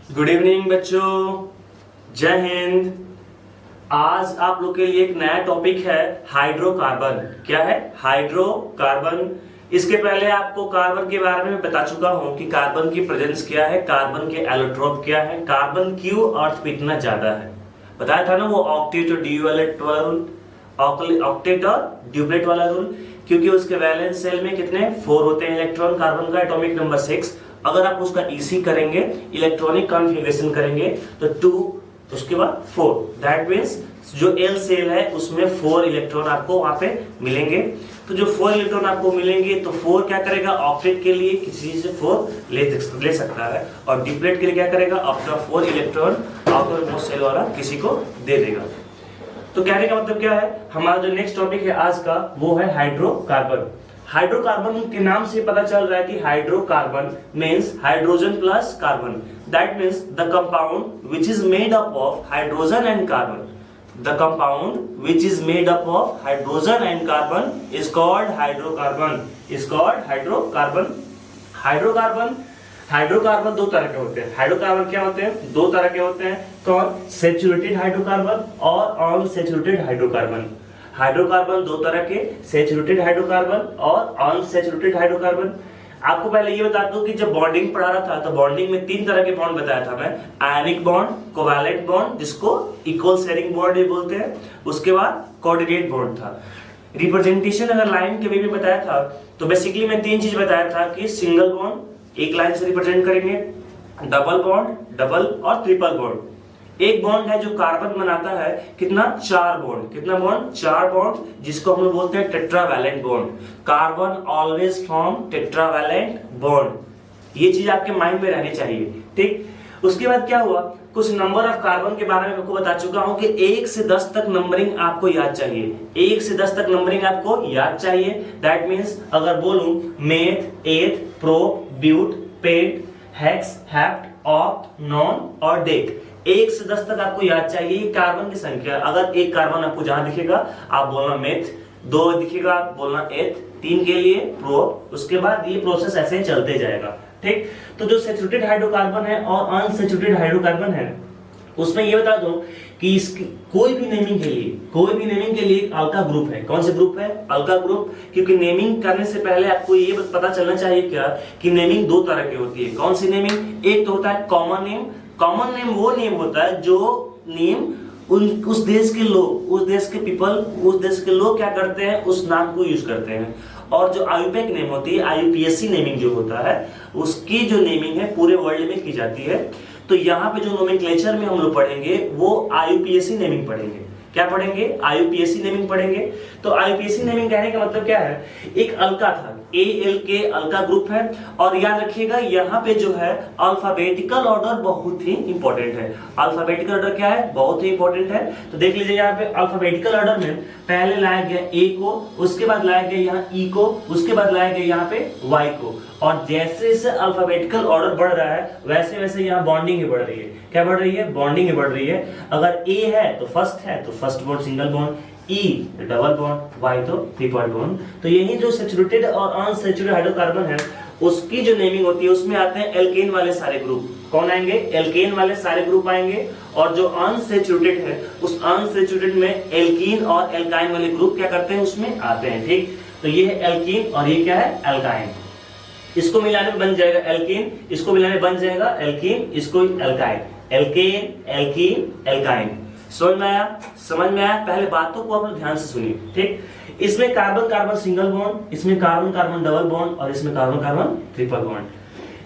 Good evening बच्चों, जय हिंद। आज आप लोग के लिए एक नया टॉपिक है हाइड्रोकार्बन। क्या है? हाइड्रोकार्बन। इसके पहले आपको कार्बन के बारे में बता चुका हूं कि कार्बन की प्रेजेंस क्या है, कार्बन के एलोट्रोप क्या है, कार्बन क्यों अर्थ पे इतना ज्यादा है। बताया था ना वो ऑक्टेट और ड्यूलेट वाला रूल, ऑक्टेट और ड्यूप्लेट वाला रूल, क्योंकि उसके वैलेंस शेल में कितने 4 होते हैं इलेक्ट्रॉन, कार्बन का एटॉमिक नंबर 6। अगर आप उसका ईसी करेंगे, इलेक्ट्रॉनिक कॉन्फ़िगरेशन करेंगे तो 2, उसके बाद 4, दैट मींस जो एल सेल है उसमें 4 इलेक्ट्रॉन आपको वहां पे मिलेंगे। तो जो 4 इलेक्ट्रॉन आपको मिलेंगे तो 4 क्या करेगा, ऑक्टेट के लिए किसी चीज से 4 ले सकता है, और डिप्लेट के लिए क्या करेगा, अपना 4 इलेक्ट्रॉन आउटर मोस्ट सेल वाला किसी को दे देगा। तो कहने का मतलब क्या है, हमारा जो नेक्स्ट टॉपिक है आज का वो है हाइड्रोकार्बन। हाइड्रोकार्बन के नाम से पता चल रहा है कि hydrocarbon means hydrogen plus carbon, that means the compound which is made up of hydrogen and carbon. The compound which is made up of hydrogen and carbon is called hydrocarbon. Is called hydrocarbon. Hydrocarbon दो तरह के होते हैं। Hydrocarbon क्या होते हैं? दो तरह के होते हैं। कौन? सैचुरेटेड हाइड्रोकार्बन और अनसैचुरेटेड हाइड्रोकार्बन। हाइड्रोकार्बन दो तरह के, सैचुरेटेड हाइड्रोकार्बन और अनसैचुरेटेड हाइड्रोकार्बन। आपको पहले ये बता दूं कि जब बॉन्डिंग पढ़ा रहा था तो बॉन्डिंग में 3 तरह के बॉन्ड बताया था मैं, आयनिक बॉन्ड, कोवैलेंट बॉन्ड जिसको इक्वल शेयरिंग बॉन्ड भी बोलते हैं, उसके बाद कोऑर्डिनेट बॉन्ड था। रिप्रेजेंटेशन अगर लाइन के वे में बताया था तो बेसिकली मैं 3 चीज बताया था कि सिंगल बॉन्ड एक लाइन से रिप्रेजेंट करेंगे, डबल बॉन्ड, डबल और ट्रिपल बॉन्ड। एक बॉन्ड है जो कार्बन बनाता है, कितना? 4 बॉन्ड। कितना बॉन्ड? 4 बॉन्ड, जिसको हम लोग बोलते हैं tetravalent bond. Carbon always form tetravalent bond. ये चीज आपके माइंड में रहनी चाहिए, ठीक। उसके बाद क्या हुआ, कुछ नंबर ऑफ कार्बन के बारे में आपको बता चुका हूं कि 1 से 10 तक नंबरिंग आपको याद चाहिए। 1 से 10 तक नंबरिंग आपको याद चाहिए। दैट मींस अगर बोलूं meth, eth, pro, but, pent, hex, hept, oct, non और डेक, 1 से 10 तक आपको याद चाहिए कार्बन की संख्या। अगर एक कार्बन आपको जहां दिखेगा आप बोलना मेथ, 2 दिखेगा आप बोलना एथ, 3 के लिए प्रो, उसके बाद ये प्रोसेस ऐसे चलते जाएगा, ठीक। तो जो सैचुरेटेड हाइड्रोकार्बन है और अनसैचुरेटेड हाइड्रोकार्बन है उसमें ये बता दूं कि इसकी कोई भी नेमिंग के लिए एक अल्का ग्रुप है। कौन से ग्रुप है? अल्का ग्रुप। क्योंकि नेमिंग करने से पहले आपको ये पता चलना चाहिए क्या कि नेमिंग 2 तरह की होती है। कौन सी नेमिंग? एक तो होता है कॉमन नेम। कॉमन नेम वो नेम होता है जो नेम उस देश के लोग, उस देश के पीपल, उस देश के लोग क्या करते हैं, उस नाम को यूज करते हैं। और जो आयुपेक नेम होती है, आईयूपीएसी नेमिंग जो होता है, उसकी जो नेमिंग है पूरे वर्ल्ड में की जाती है। तो यहाँ पे जो नोमेनक्लेचर में हम लोग पढ़ेंगे वो आईयूपीएसी नेमिंग पढ़ेंगे। क्या पढ़ेंगे? आईयूपीएसी नेमिंग पढ़ेंगे। तो आईयूपीएसी नेमिंग कहने का मतलब क्या है, एक अल्का था, ALK अल्का ग्रुप है। और याद रखिएगा यहाँ पे जो है अल्फाबेटिकल ऑर्डर बहुत ही इंपॉर्टेंट है। अल्फाबेटिकल ऑर्डर क्या है? बहुत ही इंपॉर्टेंट है। तो देख लीजिए यहाँ पे अल्फाबेटिकल ऑर्डर में पहले लाया गया A को, उसके बाद लाया गया यहाँ E को, उसके बाद लाया गया यहाँ पे Y को। और जैसे जैसे अल्फाबेटिकल ऑर्डर बढ़ रहा है वैसे वैसे यहाँ बॉन्डिंग ही बढ़ रही है। क्या बढ़ रही है? बॉन्डिंग ही बढ़ रही है। अगर A है तो फर्स्ट है तो first bond single bond, E double bond, Y तो ट्रिपल बॉन्ड। तो यही जो सैचुरेटेड और अनसैचुरेटेड हाइड्रोकार्बन है उसकी जो नेमिंग होती है उसमें आते हैं एल्केन वाले सारे ग्रुप। कौन आएंगे? एल्केन वाले सारे ग्रुप आएंगे। और जो अनसैचुरेटेड है उस अनसैचुरेटेड में एल्कीन और एल्काइन वाले ग्रुप क्या करते हैं, उसमें आते हैं, ठीक। तो ये है एल्कीन और ये क्या है? एल्काइन। इसको मिलाने में बन जाएगा एल्कीन, इसको मिलाने में बन जाएगा एल्कीन, इसको एल्काइन। Alkene, alkene, alkyne. समझ में आया? समझ में आया? पहले बातों को आप लोग ध्यान से सुनिए, ठीक। इसमें कार्बन कार्बन सिंगल बॉन्ड, इसमें कार्बन कार्बन डबल बॉन्ड और इसमें carbon carbon triple bond.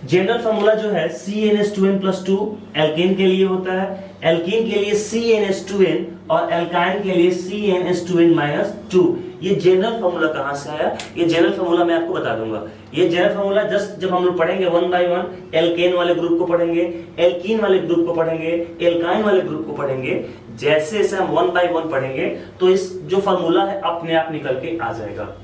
General formula जो है CnH2n+2 एल्केन के लिए होता है, एल्कीन के लिए CnH2n और एल्काइन के लिए CnH2n-2। ये जनरल फॉर्मूला कहां से आया? ये जनरल फॉर्मूला मैं आपको बता दूंगा। ये जनरल फॉर्मूला जस्ट जब हम लोग पढ़ेंगे 1 by 1, एल्केन वाले ग्रुप को पढ़ेंगे, एल्कीन वाले ग्रुप को पढ़ेंगे, एल्काइन वाले ग्रुप को पढ़ेंगे। जैसे जैसे हम 1 by 1 पढ़ेंगे तो इस जो फॉर्मूला है अपने आप निकल के आ जाएगा।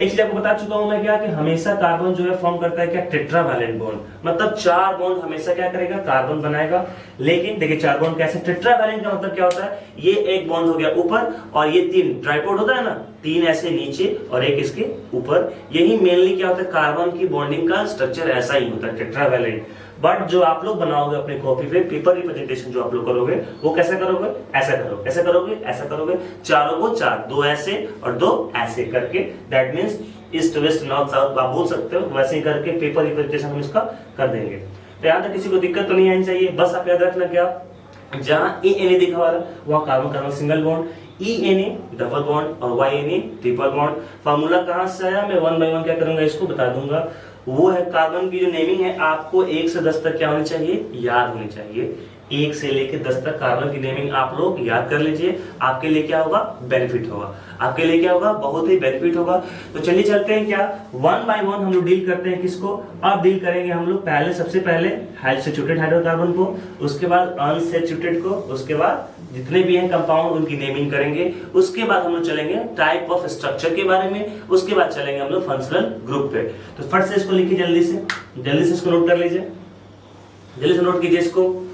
एक चीज आपको बता चुका हूं मैं क्या कि हमेशा कार्बन जो है फॉर्म करता है क्या? Tetravalent bond. मतलब 4 बॉन्ड हमेशा क्या करेगा? कार्बन बनाएगा। लेकिन देखिए 4 बॉन्ड कैसे? टेट्रावैलेंट का मतलब क्या होता है? ये एक बॉन्ड हो गया ऊपर और ये 3 ट्राइपोड होता है ना, तीन ऐसे नीचे और एक इसके ऊपर। यही मेनली क्या होता है, कार्बन की बॉन्डिंग का स्ट्रक्चर ऐसा ही होता है, टेट्रावैलेंट। बट जो आप लोग बनाओगे अपने कॉपी पे, पेपर रिप्रेजेंटेशन जो आप लोग करोगे, वो कैसे करोगे, ऐसा करोगे, ऐसा करोगे, ऐसा करोगे, चारों को चार, दो ऐसे और दो ऐसे करके, that means east west north south आप बोल सकते हो, वैसे ही करके पेपर रिप्रेजेंटेशन हम इसका कर देंगे। तो यहाँ तक किसी को दिक्कत तो नहीं आनी चाहिए। बस आप याद रखना क्या, जहां ए दिखा वाला वहां carbon carbon single bond, E double bond और वाई ट्रिपल बॉन्ड। फार्मूला कहां से आया, मैं वन बाय वन क्या करूंगा इसको बता दूंगा। वो है कार्बन की जो नेमिंग है, आपको 1 से 10 तक क्या होनी चाहिए, याद होनी चाहिए। 1 से लेकर 10 तक कार्बन की नेमिंग आप लोग याद कर लीजिए। आपके लिए क्या होगा, बेनिफिट होगा, आपके लिए क्या होगा, बहुत ही बेनिफिट होगा। तो चलिए चलते हैं क्या, वन बाय वन हम लोग डील करते हैं। किसको अब डील करेंगे हम लोग, पहले सबसे पहले सैचुरेटेड हाइड्रोकार्बन को, उसके बाद अनसैचुरेटेड को, उसके बाद जितने भी हैं कंपाउंड उनकी नेमिंग करेंगे। उसके बाद हम लोग चलेंगे टाइप ऑफ स्ट्रक्चर के बारे में, उसके बाद चलेंगे हम लोग फंक्शनल ग्रुप पे। तो फट से इसको लिखिए, जल्दी से इसको नोट कर लीजिए, जल्दी से नोट कीजिए इसको।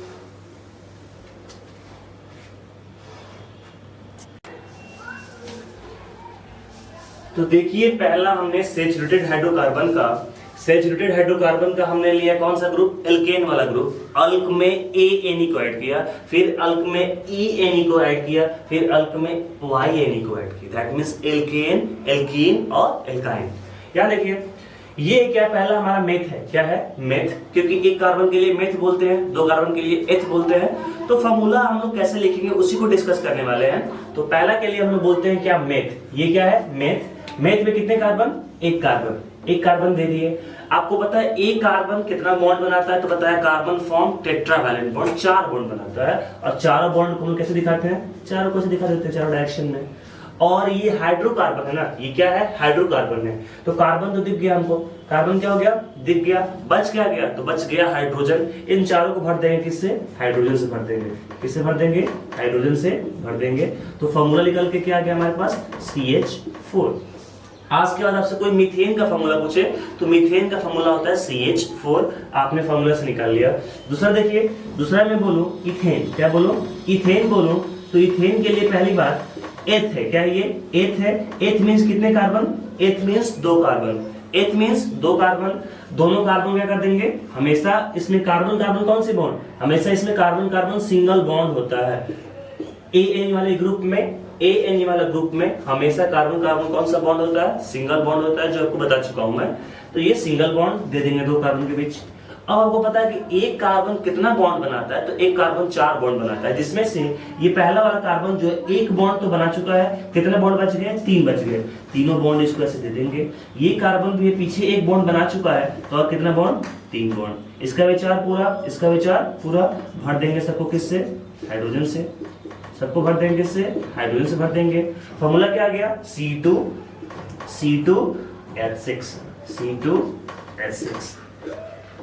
तो देखिए पहला हमने सैचुरेटेड हाइड्रोकार्बन का हमने लिया कौन सा ग्रुप, एल्केन वाला ग्रुप। अल्क में ए को ऐड किया, फिर अल्क में ई को ऐड किया, फिर अल्क में वाई को ऐड किया, दैट मींस एल्केन, एल्कीन और एल्काइन। यहां देखिए ये क्या पहला हमारा मेथ है, क्या है, मेथ, क्योंकि एक कार्बन के लिए मेथ बोलते हैं, दो कार्बन के लिए एथ बोलते हैं। तो फॉर्मूला हम लोग कैसे लिखेंगे उसी को डिस्कस करने वाले हैं। तो पहला के लिए हम लोग बोलते हैं क्या, मेथ। ये क्या है, मेथ। मेथ में कितने कार्बन, एक कार्बन दे दिए। आपको पता है एक कार्बन कितना बॉन्ड बनाता है, तो पता है carbon form tetravalent bond, 4 bond बनाता है। और चारों बॉन्ड को हम कैसे दिखाते हैं, चारों को दिखा देते हैं, चारों डायरेक्शन में। और ये हाइड्रोकार्बन है ना, ये क्या है, हाइड्रोकार्बन है। तो कार्बन तो दिख गया हमको, कार्बन क्या हो गया, दिख गया। बच क्या गया, तो बच गया हाइड्रोजन। इन चारों को भर देंगे किससे, हाइड्रोजन से भर देंगे। किससे भर देंगे, हाइड्रोजन से भर देंगे। तो फॉर्मूला निकल के क्या आ गया हमारे पास, CH4। आज के बाद आपसे कोई मीथेन का फॉर्मूला पूछे तो मीथेन का फॉर्मूला होता है CH4, आपने फॉर्मूला से निकाल लिया। दूसरा देखिए, दूसरा मैं बोलूं इथेन, क्या बोलूं, इथेन बोलूं, तो इथेन के लिए पहली बात एथ है, क्या ये एथ है। एथ मींस कितने कार्बन, एथ मींस 2 कार्बन, एथ मींस 2 कार्बन। दोनों कार्बन क्या कर देंगे, हमेशा इसमें कार्बन कार्बन कौन से बॉन्ड, हमेशा इसमें कार्बन कार्बन सिंगल बॉन्ड होता है। ए वाले ग्रुप में, ए वाला ग्रुप में हमेशा कार्बन कार्बन कौन सा बॉन्ड होता है, सिंगल बॉन्ड होता है, जो आपको बता चुका हूं मैं। तो ये सिंगल बॉन्ड दे देंगे 2 कार्बन के बीच। अब आपको पता है कि एक कार्बन कितना बॉन्ड बनाता है, तो एक कार्बन 4 बॉन्ड बनाता है, जिसमें से ये पहला वाला कार्बन जो है एक बॉन्ड तो बना चुका है। कितने बॉन्ड बच गए, 3 बच गए। तीनों बॉन्ड इसको ऐसे दे देंगे। ये कार्बन भी पीछे एक बॉन्ड बना चुका है, तो और कितना बॉन्ड, 3 बॉन्ड। इसका विचार पूरा भर देंगे सबको, किससे, हाइड्रोजन से। सबको भर देंगे किससे, हाइड्रोजन से भर देंगे। फॉर्मूला क्या आ गया, C2H6।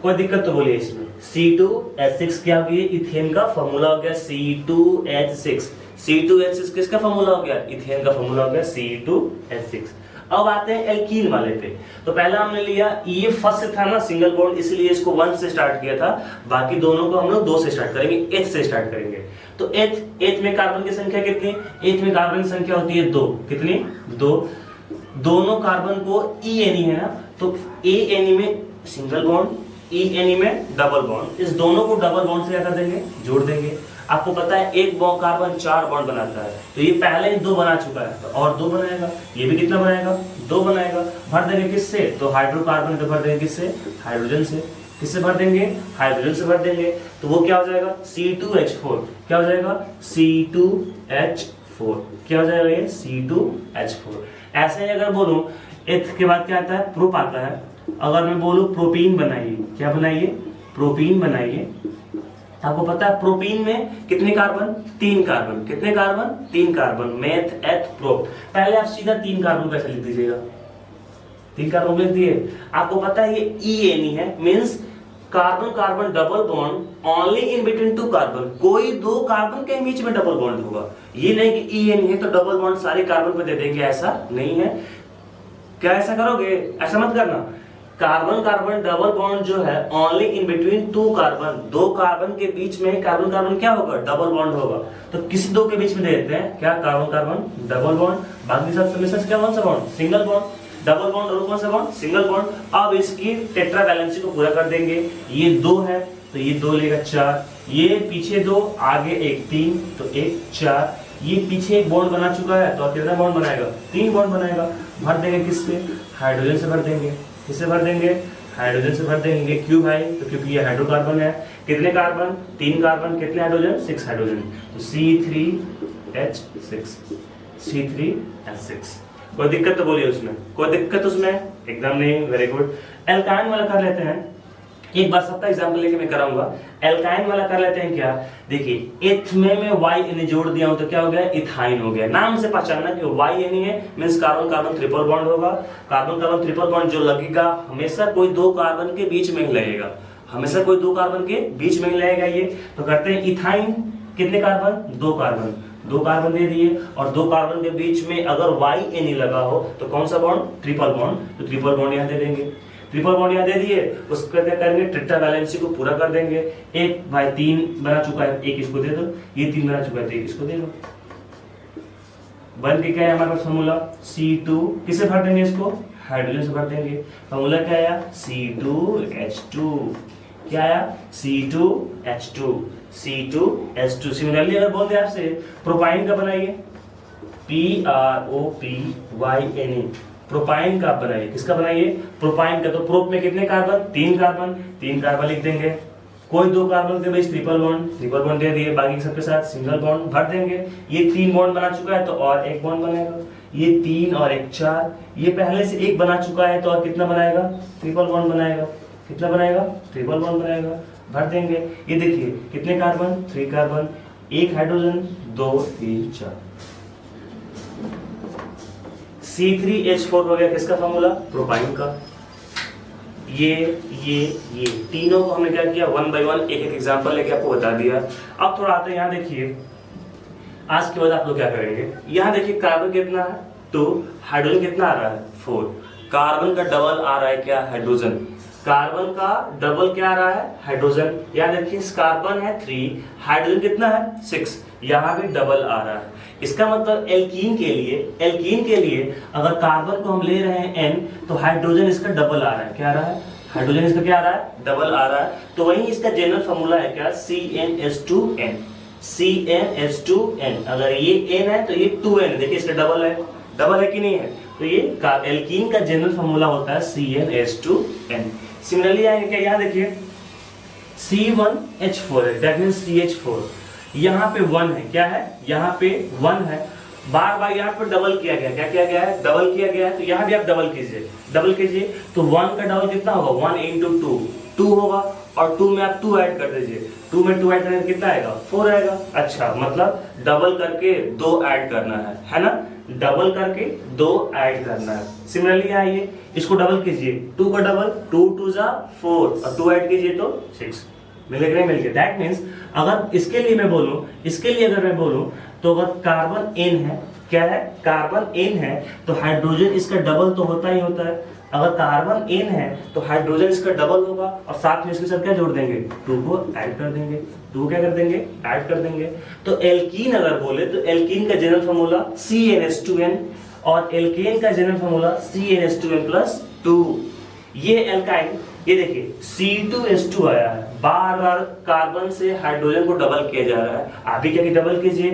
कोई दिक्कत तो बोलिए इसमें, C2H6 क्या हो गया, इथेन का फॉर्मूला हो गया C2H6। C2H6 किसका फॉर्मूला हो गया, इथेन का फॉर्मूला हो गया C2H6। अब आते हैं एल्कीन वाले पे। तो पहला हमने लिया, ये फर्स्ट था ना सिंगल बॉन्ड, इसलिए इसको 1 से स्टार्ट किया था। बाकी दोनों को हम लोग 2 से स्टार्ट करेंगे, एथ से स्टार्ट करेंगे। तो एथ में कार्बन की संख्या कितनी, एथ में कार्बन की संख्या होती है 2। कितनी, 2। दोनों कार्बन को E है ना, तो A में सिंगल बॉन्ड, E में डबल बॉन्ड। इस दोनों को डबल बॉन्ड से क्या कर देंगे, जोड़ देंगे। आपको पता है एक कार्बन 4 बॉन्ड बनाता है, तो ये पहले ही 2 बना चुका है, तो और 2 बनाएगा। ये भी कितना बनाएगा, 2 बनाएगा। भर देंगे किससे, तो हाइड्रोकार्बन तो भर देंगे किससे, हाइड्रोजन से। किससे भर देंगे, हाइड्रोजन से भर देंगे। तो वो क्या हो जाएगा, C2H4। क्या हो जाएगा, C2H4। क्या हो जाएगा ये, C2H4। ऐसे ही अगर बोलूं एथ के बाद क्या आता है, प्रोप आता है। अगर मैं बोलूं प्रोपीन बनाइए, क्या बनाइए, प्रोपीन बनाइए। आपको पता है प्रोपीन में कितने कार्बन, 3 कार्बन। कितने कार्बन, 3 कार्बन। मेथ, एथ, प्रोप। पहले आप सीधा 3 कार्बन कैसे लिख दीजिएगा, 3 कार्बन लिख दिए। आपको पता है ये E है, means carbon carbon double bond only in between 2 carbon. कोई 2 कार्बन के बीच में डबल बॉन्ड होगा। ये नहीं कि E है तो डबल बॉन्ड सारे कार्बन पे दे देंगे, ऐसा नहीं है। क्या ऐसा करोगे, ऐसा मत करना। कार्बन कार्बन डबल बॉन्ड जो है only in between two carbon, दो कार्बन के बीच में कार्बन कार्बन क्या होगा, डबल बॉन्ड होगा। तो किसी दो के बीच में दे देते हैं क्या, कार्बन कार्बन डबल बॉन्ड, बाकी सब सबमिशंस क्या, कौन सा bond, single bond, double bond और कौन सा बॉन्ड, सिंगल बॉन्ड। अब इसकी टेट्रा वैलेंसी को पूरा कर देंगे, ये 2 है तो ये 2 लेगा 4, ये पीछे 2 आगे 1 3 तो 1 4, ये पीछे एक बॉन्ड बना चुका है तो कितना बॉन्ड बनाएगा, 3 बॉन्ड बनाएगा। भर देंगे किससे, हाइड्रोजन से भर देंगे, किससे भर देंगे, हाइड्रोजन से भर देंगे। क्यों भाई, तो क्योंकि ये हाइड्रोकार्बन है, कितने कार्बन, 3 कार्बन, कितने हाइड्रोजन, 6 हाइड्रोजन, तो C3H6, C3H6। कोई दिक्कत तो बोलिए उसमें, कोई दिक्कत उसमें एकदम नहीं, वेरी गुड। एल्काइन वाला कर लेते हैं, एक बार सबका एग्जांपल लेके मैं कराऊंगा। एल्काइन वाला कर लेते हैं क्या, देखिए एथ में Y जोड़ दिया हूं तो क्या हो गया, इथाइन हो गया। नाम से पहचानना कि Y है means carbon carbon triple bond होगा। कार्बन कार्बन ट्रिपल बॉन्ड जो लगेगा हमेशा कोई 2 कार्बन के बीच में ही लगेगा, हमेशा कोई 2 कार्बन के बीच में ही लगेगा ये। तो करते हैं इथाइन, कितने कार्बन, 2 कार्बन, 2 कार्बन दे दिए, और 2 कार्बन के बीच में अगर Y लगा हो तो कौन सा बॉन्ड, ट्रिपल बॉन्ड, तो ट्रिपल बॉन्ड यहां दे देंगे, ट्रिपल बॉन्ड यहां दे दिए। उसको क्या करेंगे, टेट्रा वैलेंसी को पूरा कर देंगे। 1 भाई 3 बना चुका है, 1 इसको दे दो, ये 3 बना चुका है तो 1 इसको दे दो। बन के क्या है हमारे पास फॉर्मूला, C2 किसे भर देंगे, इसको हाइड्रोजन से भर देंगे। फॉर्मूला क्या आया, C2H2, क्या आया, C2H2, C2H2। सिमिलरली अगर बोल दे आपसे प्रोपाइन का बनाइए, PROPYNE, प्रोपाइन का बनाइए, किसका बनाइए, प्रोपाइन का। तो प्रोप में कितने कार्बन, 3 कार्बन, 3 कार्बन लिख देंगे। कोई 2 कार्बन के बीच ट्रिपल बॉन्ड दे दिए, बाकी सबके साथ सिंगल बॉन्ड भर देंगे। ये 3 बॉन्ड बना चुका है तो और 1 बॉन्ड बनेगा, ये 3 और 1 4, ये पहले से 1 बना चुका है तो और कितना बनाएगा, ट्रिपल बॉन्ड बनाएगा, कितना बनाएगा, ट्रिपल बॉन्ड बनाएगा, भर देंगे। ये देखिए कितने कार्बन, 3 कार्बन, 1 हाइड्रोजन, 2 3 4, C3H4 हो गया, किसका फॉर्मूला, प्रोपाइन का। ये तीनों को हमने क्या किया, 1 बाय 1 एक एक एग्जांपल लेके आपको बता दिया। अब थोड़ा आते हैं यहाँ देखिए, आज के बाद आप लोग क्या करेंगे, यहाँ देखिए कार्बन कितना है 2, हाइड्रोजन कितना आ रहा है 4, कार्बन का डबल आ रहा है क्या, हाइड्रोजन, कार्बन का डबल क्या आ रहा है, हाइड्रोजन। यहाँ देखिए कार्बन है 3, हाइड्रोजन कितना है 6, यहाँ भी डबल आ रहा है। इसका मतलब एल्कीन के लिए अगर कार्बन को हम ले रहे हैं N तो हाइड्रोजन इसका डबल आ रहा है, क्या आ रहा है, हाइड्रोजन इसका क्या आ रहा है, डबल आ रहा है। तो वही इसका जनरल फॉर्मूला है क्या, CnH2n, CnH2n। अगर ये N है तो ये 2N, देखिए इसका डबल है कि नहीं है, तो ये एल्कीन का जनरल फॉर्मूला होता है CnH2n। सिमिलरली आएंगे क्या, यहाँ देखिए C1H4 है, दैट मींस CH4, यहाँ पे 1 है, क्या है, यहाँ पे 1 है, बार बार यहाँ पे डबल किया गया, क्या किया गया है, डबल किया गया है। तो यहाँ भी आप डबल कीजिए, तो 1 का डबल कितना होगा, 1 into 2 होगा, और 2 में आप 2 ऐड कर दीजिए, 2 में 2 ऐड करने कितना आएगा, 4 आएगा। अच्छा, मतलब डबल करके 2 ऐड करना है ना, डबल करके 2 ऐड करना है। सिमिलरली आइए इसको डबल कीजिए, 2 का डबल 2 2 4, और 2 ऐड कीजिए तो 6, मिल गया। दैट मींस अगर इसके लिए अगर मैं बोलूं तो अगर कार्बन N है, क्या है, कार्बन N है तो हाइड्रोजन इसका डबल तो होता है। अगर कार्बन N है तो हाइड्रोजन इसका डबल होगा, और साथ में इसके साथ क्या जोड़ देंगे, 2 को ऐड कर देंगे, 2 क्या कर देंगे, ऐड कर देंगे। तो एल्कीन अगर बोले तो एल्कीन का जनरल फॉर्मूला CnH2n, और एल्केन का जनरल फॉर्मूला CnH2n+2। ये एल्काइन, ये देखिए C2H2 आया है, बार बार कार्बन से हाइड्रोजन को डबल किया जा रहा है। आप भी क्या डबल कीजिए,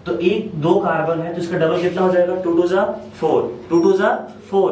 तो 2 कार्बन है तो इसका डबल कितना हो जाएगा, 2 2 4,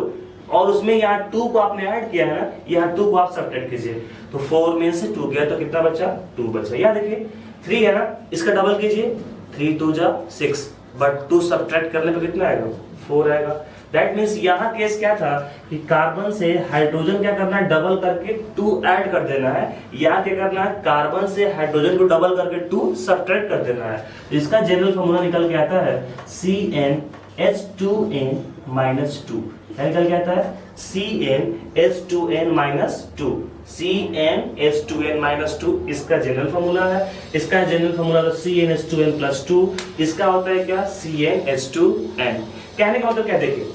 और उसमें यहाँ 2 को आपने ऐड किया है ना, यहाँ 2 को आप सब्ट्रैक्ट कीजिए, तो 4 में से 2 गया तो कितना बचा, 2 बचा। यहाँ देखिए 3 है ना, इसका डबल कीजिए, 3 2 6, बट 2 सब्ट्रैक्ट करने पे कितना आएगा, 4 आएगा। दैट मींस यहाँ केस क्या था कि कार्बन से हाइड्रोजन क्या करना है, डबल करके 2 ऐड कर देना है। यहाँ क्या करना है, कार्बन से हाइड्रोजन को डबल करके 2 सब्ट्रैक्ट कर देना है। इसका जनरल फॉर्मूला निकल के आता है CnH2n-2। क्या निकल के आता है, CnH2n-2, CnH2n-2 इसका जनरल फॉर्मूला है। इसका जनरल फॉर्मूला तो CnH2n+2, इसका होता है क्या, CnH2n। कहने का मतलब क्या, देखिए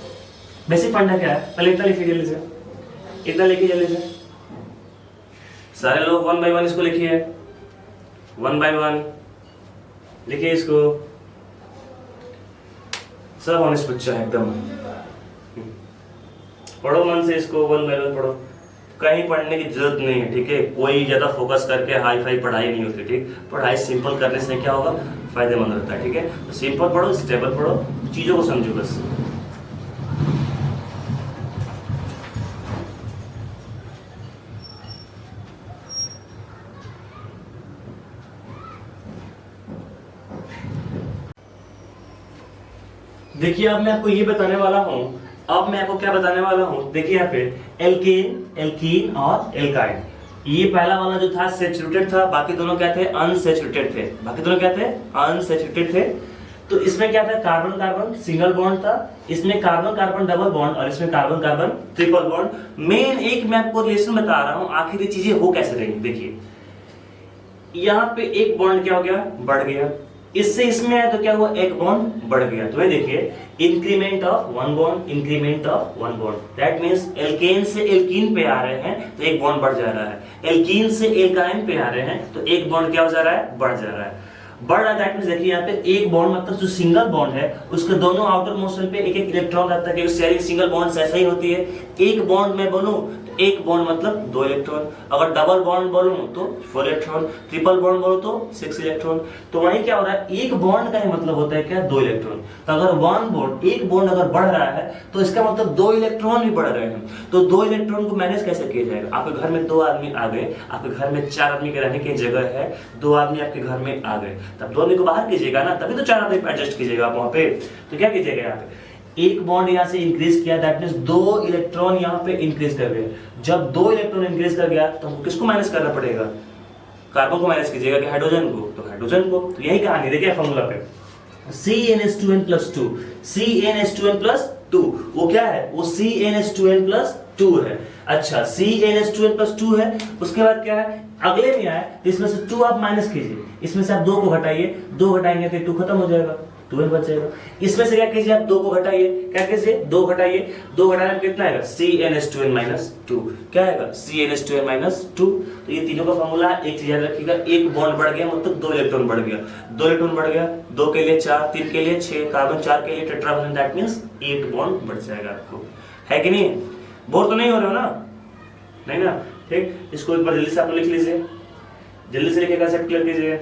बेसिक फंडा क्या है, पहले इतना लिखिए जल्दी से, इतना लिखिए जल्दी से, सारे लोग 1 बाय 1 इसको लिखिए, 1 बाय 1 लिखिए इसको, सब ऑनेस्ट बच्चा है एकदम। पढ़ो मन से इसको, 1 बाय 1 पढ़ो, कहीं पढ़ने की जरूरत नहीं है, ठीक है। कोई ज्यादा फोकस करके हाई फाई पढ़ाई नहीं होती, ठीक। पढ़ाई सिंपल करने से क्या होगा, फायदेमंद होता है, ठीक है। तो सिंपल पढ़ो, स्टेबल पढ़ो, चीजों को समझो बस। देखिए अब मैं आपको ये बताने वाला हूं, अब मैं आपको क्या बताने वाला हूं, देखिए यहाँ पे एल्केन, एल्कीन और एल्काइन। ये पहला वाला जो था सैचुरेटेड था, बाकी दोनों क्या थे, अनसैचुरेटेड थे, बाकी दोनों क्या थे, अनसैचुरेटेड थे। तो इसमें क्या था, कार्बन कार्बन सिंगल बॉन्ड था, इसमें कार्बन कार्बन डबल बॉन्ड और इसमें carbon carbon triple bond. Main एक मैं आपको रिलेशन बता रहा हूं, आखिर ये चीजें हो कैसे रही। देखिए यहाँ पे एक बॉन्ड क्या हो गया, बढ़ गया, इससे इसमें आया तो क्या हुआ, एक बॉन्ड बढ़ गया। तो ये देखिए increment of 1 bond, increment of 1 bond, that means alkane से एल्कीन पे आ रहे हैं तो एक बॉन्ड बढ़ जा रहा है, एल्कीन से एल्काइन पे आ रहे हैं तो एक बॉन्ड क्या हो जा रहा है, बढ़ जा रहा है, बढ़ रहा है। दैट मींस देखिए यहाँ पे एक बॉन्ड मतलब जो सिंगल बॉन्ड है उसके दोनों आउटर मोशन पे एक एक इलेक्ट्रॉन रहता है, क्योंकि शेयरिंग सिंगल बॉन्ड ऐसा ही होती है। एक बॉन्ड में बनूं एक बॉन्ड मतलब 2 इलेक्ट्रॉन, अगर डबल बॉन्ड बोलूं तो 4 इलेक्ट्रॉन, ट्रिपल बॉन्ड बोलूं तो 6 इलेक्ट्रॉन। तो वही क्या हो रहा है, एक बॉन्ड का ही मतलब होता है क्या, 2 इलेक्ट्रॉन। तो अगर एक बॉन्ड अगर बढ़ रहा है तो इसका मतलब 2 इलेक्ट्रॉन भी बढ़ रहे हैं। तो 2 इलेक्ट्रॉन को मैनेज कैसे किया जाएगा, आपके घर में 2 आदमी आ गए, आपके घर में 4 आदमी के रहने की जगह है, 2 आदमी आपके घर में आ गए, तब 2 आदमी को बाहर कीजिएगा ना, तभी तो 4 आदमी एडजस्ट कीजिएगा आप वहां पे। तो क्या कीजिएगा, यहाँ पे एक बॉन्ड यहाँ से इंक्रीज किया, दैट मींस 2 इलेक्ट्रॉन यहाँ पे इंक्रीज कर गए। जब 2 इलेक्ट्रॉन इंक्रीज कर गया तो हमको किसको माइनस करना पड़ेगा, कार्बन को माइनस कीजिएगा कि हाइड्रोजन को, तो हाइड्रोजन को। तो यही कहानी, देखिए फॉर्मूला पे CnH2n+2, CnH2n+2 वो क्या है, वो CnH2n+2 है। अच्छा CnH2n+2 है, उसके बाद क्या है, अगले में आए तो इसमें से 2 आप माइनस कीजिए, इसमें से आप 2 को घटाइए, 2 घटाएंगे तो 2 खत्म हो जाएगा, 2n बच जाएगा। इसमें से क्या कीजिए, आप 2 को घटाइए, क्या कीजिए, 2 घटाइए, 2 घटाने में कितना आएगा, CnH2n-2, क्या आएगा, CnH2n-2। तो ये तीनों का फॉर्मूला है, एक चीज याद रखिएगा, एक बॉन्ड बढ़ गया मतलब 2 इलेक्ट्रॉन बढ़ गया, 2 इलेक्ट्रॉन बढ़ गया, 2 के लिए 4, 3 के लिए 6, कार्बन 4 के लिए टेट्राहेड्रल, दैट मींस 8 बॉन्ड बढ़ जाएगा आपको, है कि नहीं। बोर तो नहीं हो रहे हो ना, नहीं ना, ठीक। इसको एक बार जल्दी से आप लिख लीजिए, जल्दी से लिखिएगा, सेट क्लियर कीजिए।